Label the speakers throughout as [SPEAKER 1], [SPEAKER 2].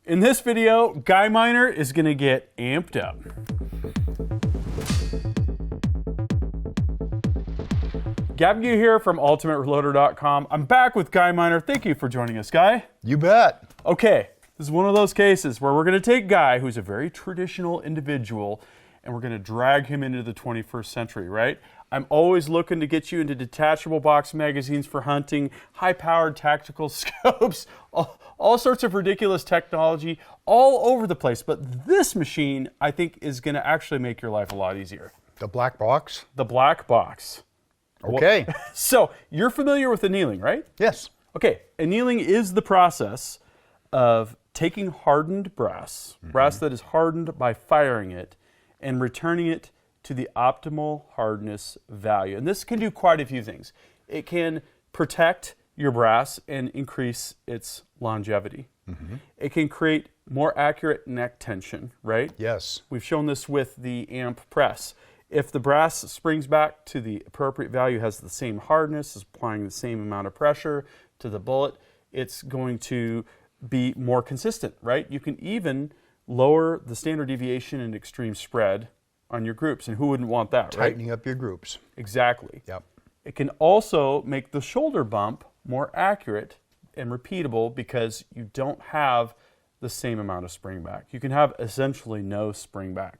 [SPEAKER 1] In this video, Guy Miner is going to get amped up. Gavin Gu here from UltimateReloader.com. I'm back with Guy Miner. Thank you for joining us, Guy.
[SPEAKER 2] You bet.
[SPEAKER 1] Okay, this is one of those cases where we're going to take Guy, who's a very traditional individual, and we're going to drag him into the 21st century, right? I'm always looking to get you into detachable box magazines for hunting, high-powered tactical scopes, all sorts of ridiculous technology all over the place. But this machine, I think, is going to actually make your life a lot easier.
[SPEAKER 2] The black box?
[SPEAKER 1] The black box.
[SPEAKER 2] Okay.
[SPEAKER 1] Well, so you're familiar with annealing, right?
[SPEAKER 2] Yes.
[SPEAKER 1] Okay, annealing is the process of taking hardened brass, brass that is hardened by firing it, and returning it to the optimal hardness value. And this can do quite a few things. It can protect your brass and increase its longevity. It can create more accurate neck tension, right?
[SPEAKER 2] Yes.
[SPEAKER 1] We've shown this with the amp press. If the brass springs back to the appropriate value, has the same hardness, is applying the same amount of pressure to the bullet, it's going to be more consistent, right? You can even lower the standard deviation and extreme spread on your groups, and who wouldn't want that, right?
[SPEAKER 2] Tightening up your groups.
[SPEAKER 1] Exactly.
[SPEAKER 2] Yep.
[SPEAKER 1] It can also make the shoulder bump more accurate and repeatable because you don't have the same amount of spring back. You can have essentially no spring back.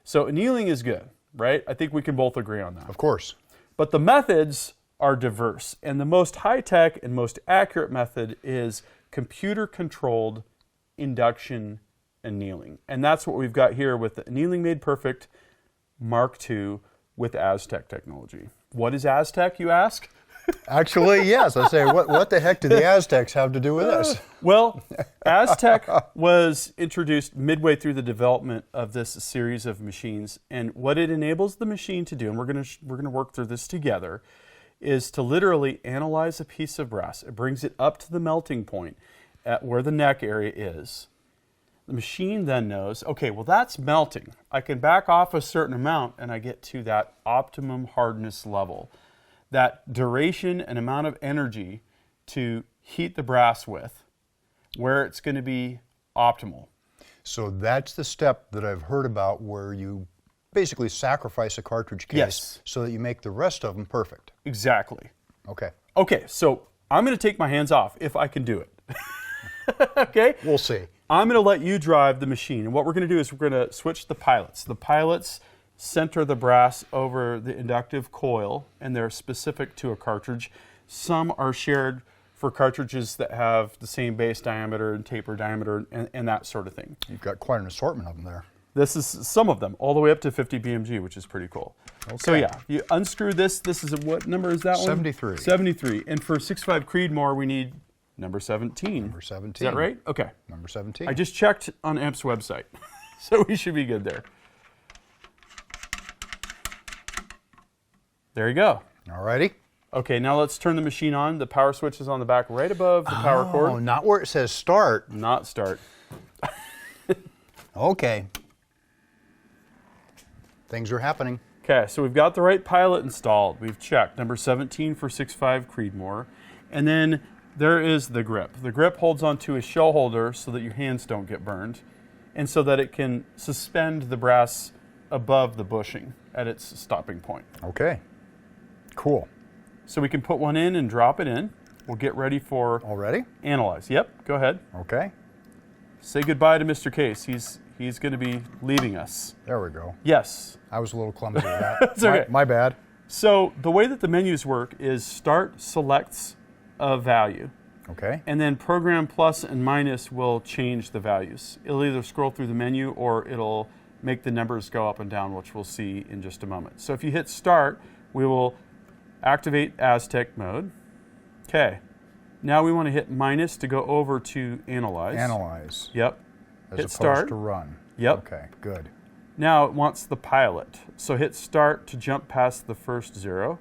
[SPEAKER 1] So annealing is good, right? I think we can both agree on that.
[SPEAKER 2] Of course.
[SPEAKER 1] But the methods are diverse, and the most high-tech and most accurate method is computer-controlled induction annealing. And that's what we've got here with the Annealing Made Perfect Mark II with Aztec technology. What is Aztec, you ask?
[SPEAKER 2] Actually, yes. I say, what the heck do the Aztecs have to do with this?
[SPEAKER 1] Well, Aztec was introduced midway through the development of this series of machines, and what it enables the machine to do, and we're going to work through this together, is to literally analyze a piece of brass. It brings it up to the melting point at where the neck area is. The machine then knows, okay, well, that's melting. I can back off a certain amount and I get to that optimum hardness level. That duration and amount of energy to heat the brass with, where it's going to be optimal.
[SPEAKER 2] So that's the step that I've heard about where you basically sacrifice a cartridge case
[SPEAKER 1] Yes.
[SPEAKER 2] so that you make the rest of them perfect.
[SPEAKER 1] Exactly.
[SPEAKER 2] Okay.
[SPEAKER 1] Okay, so I'm going to take my hands off if I can do it. Okay?
[SPEAKER 2] We'll see.
[SPEAKER 1] I'm going to let you drive the machine. And what we're going to do is we're going to switch the pilots. The pilots center the brass over the inductive coil, and they're specific to a cartridge. Some are shared for cartridges that have the same base diameter and taper diameter and that sort of thing.
[SPEAKER 2] You've got quite an assortment of them there.
[SPEAKER 1] This is some of them, all the way up to 50 BMG, which is pretty cool.
[SPEAKER 2] Okay.
[SPEAKER 1] So yeah, you unscrew this. This is what number is that one?
[SPEAKER 2] 73.
[SPEAKER 1] 73. And for 6.5 Creedmoor, we need number 17.
[SPEAKER 2] Number 17.
[SPEAKER 1] Is that right? Okay.
[SPEAKER 2] Number 17.
[SPEAKER 1] I just checked on AMP's website, so we should be good there. There you go.
[SPEAKER 2] All righty.
[SPEAKER 1] Okay, now let's turn the machine on. The power switch is on the back right above the power
[SPEAKER 2] Oh,
[SPEAKER 1] cord.
[SPEAKER 2] not where it says start.
[SPEAKER 1] Not start.
[SPEAKER 2] Okay. Things are happening.
[SPEAKER 1] Okay, so we've got the right pilot installed. We've checked number 17 for 6.5 Creedmoor. And then there is the grip. The grip holds onto a shell holder so that your hands don't get burned and so that it can suspend the brass above the bushing at its stopping point.
[SPEAKER 2] Okay. Cool.
[SPEAKER 1] So we can put one in and drop it in. We'll get ready for
[SPEAKER 2] Already?
[SPEAKER 1] analyze. Yep, go ahead.
[SPEAKER 2] Okay.
[SPEAKER 1] Say goodbye to Mr. Case. He's going to be leaving us.
[SPEAKER 2] There we go.
[SPEAKER 1] Yes.
[SPEAKER 2] I was a little clumsy with that.
[SPEAKER 1] It's okay.
[SPEAKER 2] My bad.
[SPEAKER 1] So the way that the menus work is start selects a value,
[SPEAKER 2] Okay.
[SPEAKER 1] and then program plus and minus will change the values. It'll either scroll through the menu or it'll make the numbers go up and down, which we'll see in just a moment. So if you hit start, we will activate Aztec mode. Okay. Now we want to hit minus to go over to analyze.
[SPEAKER 2] Analyze.
[SPEAKER 1] Yep.
[SPEAKER 2] As
[SPEAKER 1] Hit
[SPEAKER 2] opposed
[SPEAKER 1] start.
[SPEAKER 2] to run.
[SPEAKER 1] Yep.
[SPEAKER 2] Okay, good.
[SPEAKER 1] Now it wants the pilot. So hit start to jump past the first 0.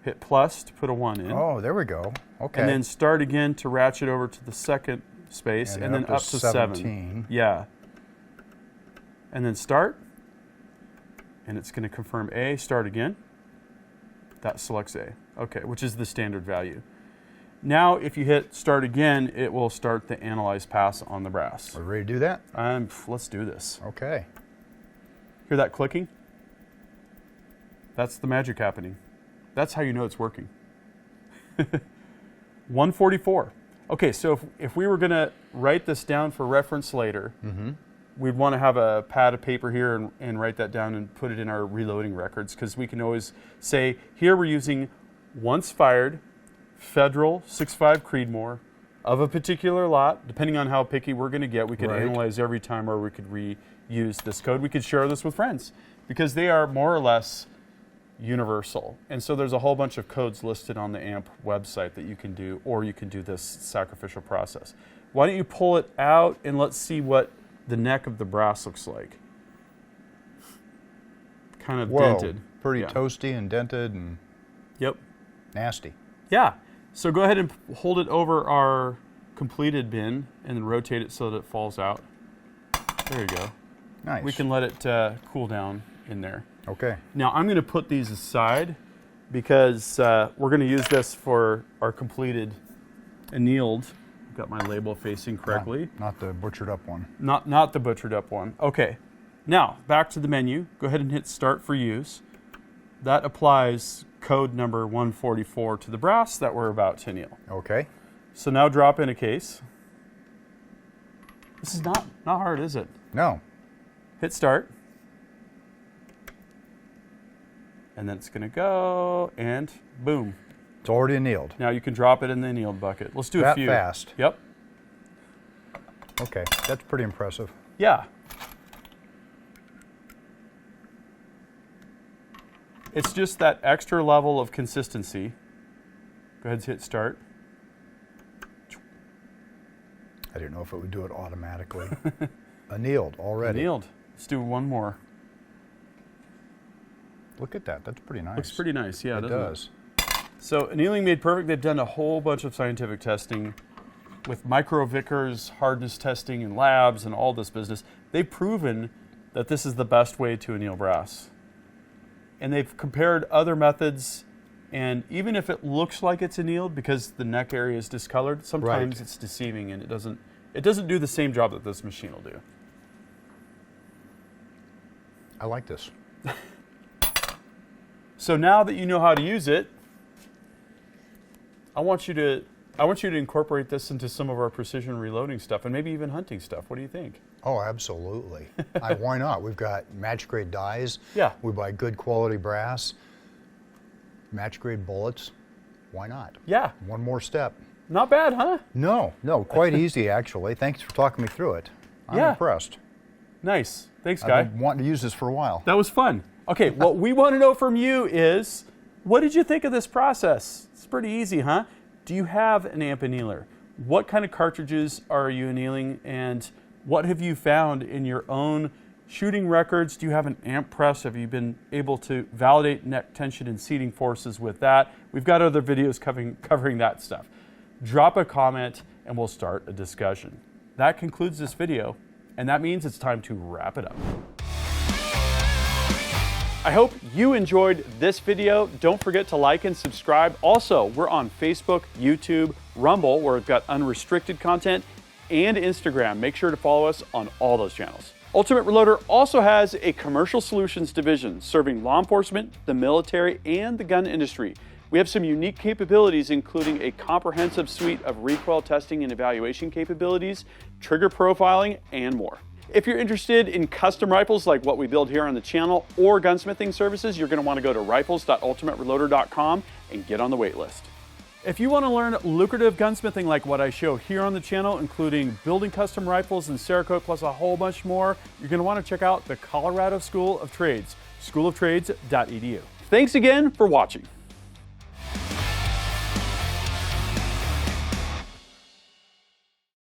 [SPEAKER 1] Hit plus to put a 1 in.
[SPEAKER 2] Oh, there we go. Okay.
[SPEAKER 1] And then start again to ratchet over to the second space, and then up to 7.
[SPEAKER 2] 17.
[SPEAKER 1] Yeah. And then start. And it's going to confirm A, start again. That selects A. Okay, which is the standard value. Now, if you hit start again, it will start the analyze pass on the brass.
[SPEAKER 2] Are we ready to do that?
[SPEAKER 1] Let's do this.
[SPEAKER 2] Okay.
[SPEAKER 1] Hear that clicking? That's the magic happening. That's how you know it's working. 144. Okay, so if we were going to write this down for reference later, we'd want to have a pad of paper here and write that down and put it in our reloading records, because we can always say, here we're using once fired Federal 6.5 Creedmoor of a particular lot. Depending on how picky we're going to get, we could analyze every time, or we could reuse this code. We could share this with friends because they are more or less universal. And so there's a whole bunch of codes listed on the AMP website that you can do, or you can do this sacrificial process. Why don't you pull it out and let's see what the neck of the brass looks like. Kind of dented.
[SPEAKER 2] Pretty toasty and dented and nasty.
[SPEAKER 1] Yeah. So go ahead and hold it over our completed bin and then rotate it so that it falls out. There you go.
[SPEAKER 2] Nice.
[SPEAKER 1] We can let it cool down in there.
[SPEAKER 2] Okay.
[SPEAKER 1] Now I'm going to put these aside because we're going to use this for our completed annealed. Got my label facing correctly.
[SPEAKER 2] Not the butchered up one.
[SPEAKER 1] Not the butchered up one. Okay. Now back to the menu. Go ahead and hit start for use. That applies code number 144 to the brass that we're about to anneal.
[SPEAKER 2] Okay.
[SPEAKER 1] So now drop in a case. This is not hard, is it?
[SPEAKER 2] No.
[SPEAKER 1] Hit start. And then it's going to go, and boom.
[SPEAKER 2] It's already annealed.
[SPEAKER 1] Now you can drop it in the annealed bucket. Let's do a few.
[SPEAKER 2] That fast.
[SPEAKER 1] Yep.
[SPEAKER 2] Okay, that's pretty impressive.
[SPEAKER 1] Yeah. It's just that extra level of consistency. Go ahead and hit start.
[SPEAKER 2] I didn't know if it would do it automatically. Annealed already.
[SPEAKER 1] Annealed. Let's do one more.
[SPEAKER 2] Look at that. That's pretty nice.
[SPEAKER 1] Looks pretty nice. Yeah,
[SPEAKER 2] it does.
[SPEAKER 1] So Annealing Made Perfect, they've done a whole bunch of scientific testing with Micro Vickers, hardness testing in labs and all this business. They've proven that this is the best way to anneal brass. And they've compared other methods, and even if it looks like it's annealed because the neck area is discolored, sometimes it's deceiving and it doesn't do the same job that this machine will do.
[SPEAKER 2] I like this.
[SPEAKER 1] So now that you know how to use it, I want you to incorporate this into some of our precision reloading stuff and maybe even hunting stuff. What do you think?
[SPEAKER 2] Oh, absolutely. Why not? We've got match grade dies.
[SPEAKER 1] Yeah.
[SPEAKER 2] We buy good quality brass. Match grade bullets. Why not?
[SPEAKER 1] Yeah.
[SPEAKER 2] One more step.
[SPEAKER 1] Not bad, huh?
[SPEAKER 2] No, quite easy actually. Thanks for talking me through it. I'm impressed. Nice.
[SPEAKER 1] Thanks, Guy.
[SPEAKER 2] I've been wanting to use this for a while.
[SPEAKER 1] That was fun. Okay, what we want to know from you is, what did you think of this process? It's pretty easy, huh? Do you have an AMP annealer? What kind of cartridges are you annealing, and what have you found in your own shooting records? Do you have an AMP press? Have you been able to validate neck tension and seating forces with that? We've got other videos covering that stuff. Drop a comment and we'll start a discussion. That concludes this video, and that means it's time to wrap it up. I hope you enjoyed this video. Don't forget to like and subscribe. Also, we're on Facebook, YouTube, Rumble, where we've got unrestricted content, and Instagram. Make sure to follow us on all those channels. Ultimate Reloader also has a commercial solutions division serving law enforcement, the military, and the gun industry. We have some unique capabilities, including a comprehensive suite of recoil testing and evaluation capabilities, trigger profiling, and more. If you're interested in custom rifles like what we build here on the channel or gunsmithing services, you're going to want to go to rifles.ultimatereloader.com and get on the wait list. If you want to learn lucrative gunsmithing like what I show here on the channel, including building custom rifles and Cerakote plus a whole bunch more, you're going to want to check out the Colorado School of Trades, schooloftrades.edu. Thanks again for watching.